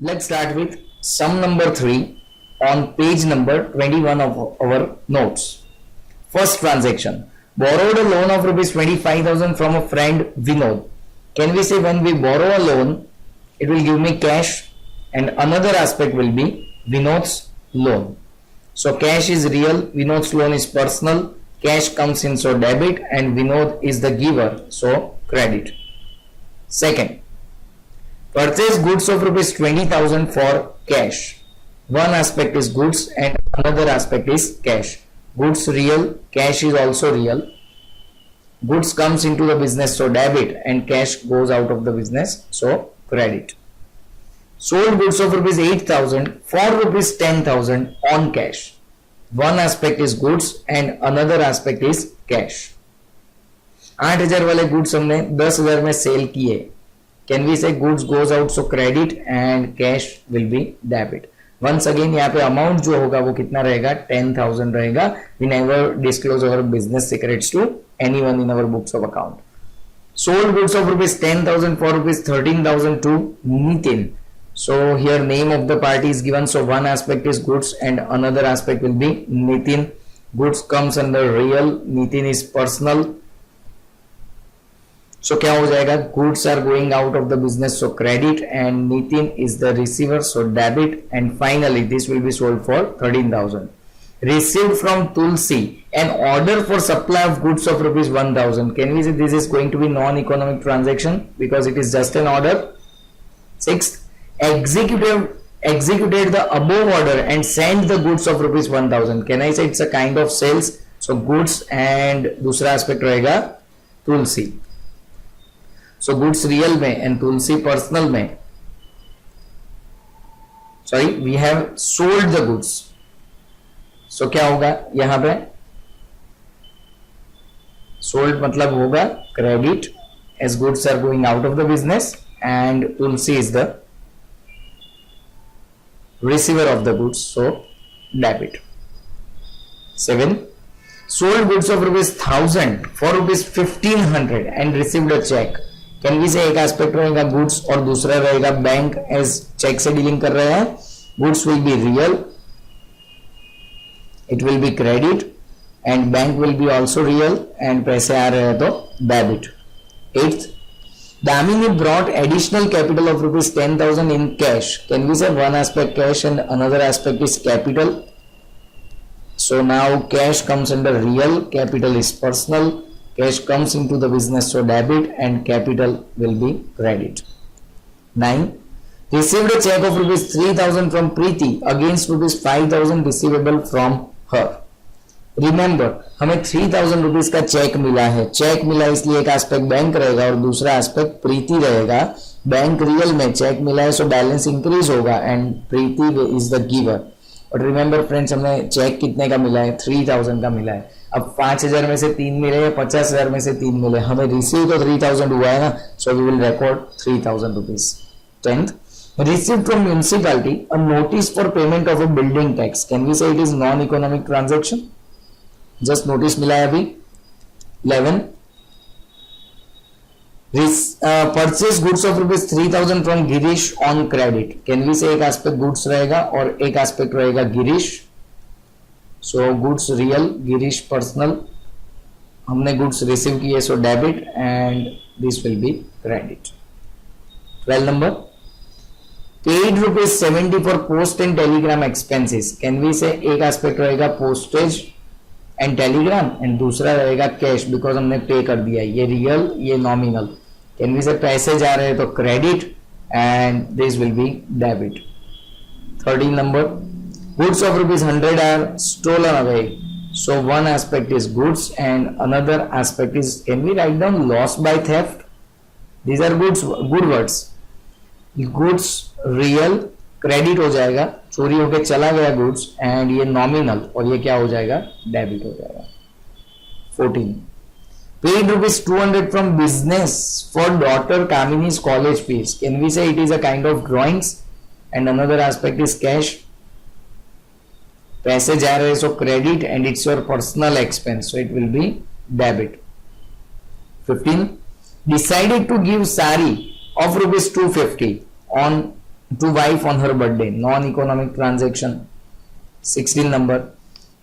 Let's start with sum number 3 on page number 21 of our notes. First transaction. Borrowed a loan of rupees 25,000 from a friend Vinod. Can we say when we borrow a loan, it will give me cash, and another aspect will be Vinod's loan. So cash is real, Vinod's loan is personal, cash comes in, so debit, and Vinod is the giver, so credit. Second, purchase goods of rupees 20,000 for cash. One aspect is goods and another aspect is cash. Goods real, cash is also real. Goods comes into the business, so debit, and cash goes out of the business, so credit. Sold goods of rupees 8,000 for rupees 10,000 on cash. One aspect is goods and another aspect is cash. 8,000 वाले goods हमने 10,000 में cell किए. Can we say goods goes out, so credit, and cash will be debit. Once again यहाँ पे amount जो होगा वो कितना रहेगा, 10,000 रहेगा. We never disclose our business secrets to anyone in our books of account. Sold goods of rupees 10,000 for rupees 13,000 to Nitin. So here name of the party is given, so one aspect is goods and another aspect will be Nitin. Goods comes under real, Nitin is personal. So क्या हो जाएगा, goods are going out of the business, so credit, and Nitin is the receiver, so debit, and finally this will be sold for 13,000. Received from Tulsi an order for supply of goods of rupees 1,000. Can we say this is going to be non-economic transaction because it is just an order? Sixth, executed the above order and sent the goods of rupees 1,000. Can I say it's a kind of sales? So goods and दूसरा aspect रहेगा Tulsi. So goods real में and Tulsi personal में, sorry, we have sold the goods. So क्या होगा यहाँ पे, sold मतलब होगा credit as goods are going out of the business and Tulsi is the receiver of the goods, so debit. 7. Sold goods of rupees 1,000 for rupees 1,500 and received a check. Can we say एक aspect रहेगा goods और दूसरा रहेगा bank as cheque से dealing कर रहे हैं. Goods will be real, it will be credit, and bank will be also real, and पैसे आ रहे हैं तो debit. 8th, Damini brought additional capital of rupees 10,000 in cash. Can we say one aspect cash and another aspect is capital. So now cash comes under real, capital is personal, cash comes into the business, so debit, and capital will be credit. 9. Received a check of rupees 3,000 from Preeti against rupees 5,000 receivable from her. Remember, हमें 3,000 rupees का check मिला है. Check मिला इसलिए एक aspect bank रहेगा और दूसरा एस्पेक्ट प्रीति रहेगा. बैंक रियल में, चेक मिला है सो बैलेंस इंक्रीज होगा and Preeti is the giver. और रिमेंबर फ्रेंड्स, हमें चेक कितने का मिला है, 3,000 का मिला है. अब 5,000 में से 3 मिले या 50,000 में से 3 मिले, हमें रिसीव तो 3,000 हुआ है ना, so we will record 3,000 rupees. 10th, received from municipality a notice for payment of a building tax. Can we say it is non-economic transaction? Just notice मिला है अभी. 11, purchase goods of rupees 3,000 from Girish on credit. Can we say एक aspect goods रहेगा और एक aspect रहेगा Girish. So goods real, Girish personal. हमने goods receive किए so debit, and this will be credit. 12 number, paid rupees 70 for post and telegram expenses. Can we say एक aspect रहेगा postage and Telegram and दूसरा रहेगा कैश बिकॉज हमने पे कर दिया. ये रियल, ये नॉमिनल. कैन वी से पैसे जा रहे हैं तो credit and this will be debit. 13 number, goods of rupees 100 are stolen away. So one aspect is goods and another aspect is, can we write down loss by theft? These are good words. Goods real, credit हो जाएगा, चोरी होके चला गया goods, and ये nominal, और ये क्या हो जाएगा, डेबिट हो जाएगा. 14, paid rupees 200 from business for daughter Kamini's college fees. Can we say it is a kind of drawings and another aspect is cash. पैसे जा रहे हैं so credit, and it's your personal expense, so it will be debit. 15, decided to give sari of rupees 250 on to wife on her birthday, non-economic transaction. 16 number.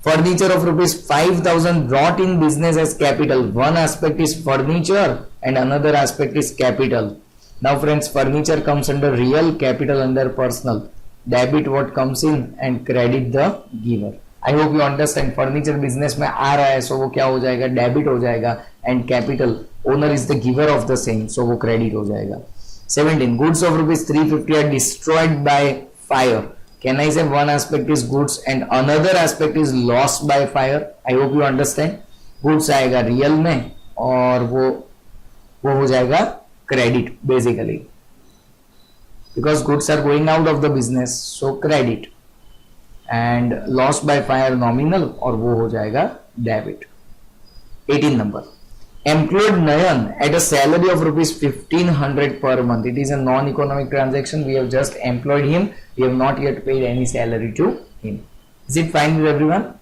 Furniture of rupees 5,000 brought in business as capital. One aspect is furniture and another aspect is capital. Now friends, furniture comes under real, capital under personal. Debit what comes in and credit the giver. I hope you understand. Furniture business में आ रहा है, so वो क्या हो जाएगा, debit हो जाएगा, and capital owner is the giver of the same, so वो credit हो जाएगा. 17. Goods of rupees 350 are destroyed by fire. Can I say one aspect is goods and another aspect is lost by fire? I hope you understand. Goods आएगा real में और वो हो जाएगा credit basically. Because goods are going out of the business, so credit. And lost by fire nominal और वो हो जाएगा debit. 18 number. Employed Nayan at a salary of rupees 1500 per month. It is a non-economic transaction. We have just employed him. We have not yet paid any salary to him. Is it fine with everyone?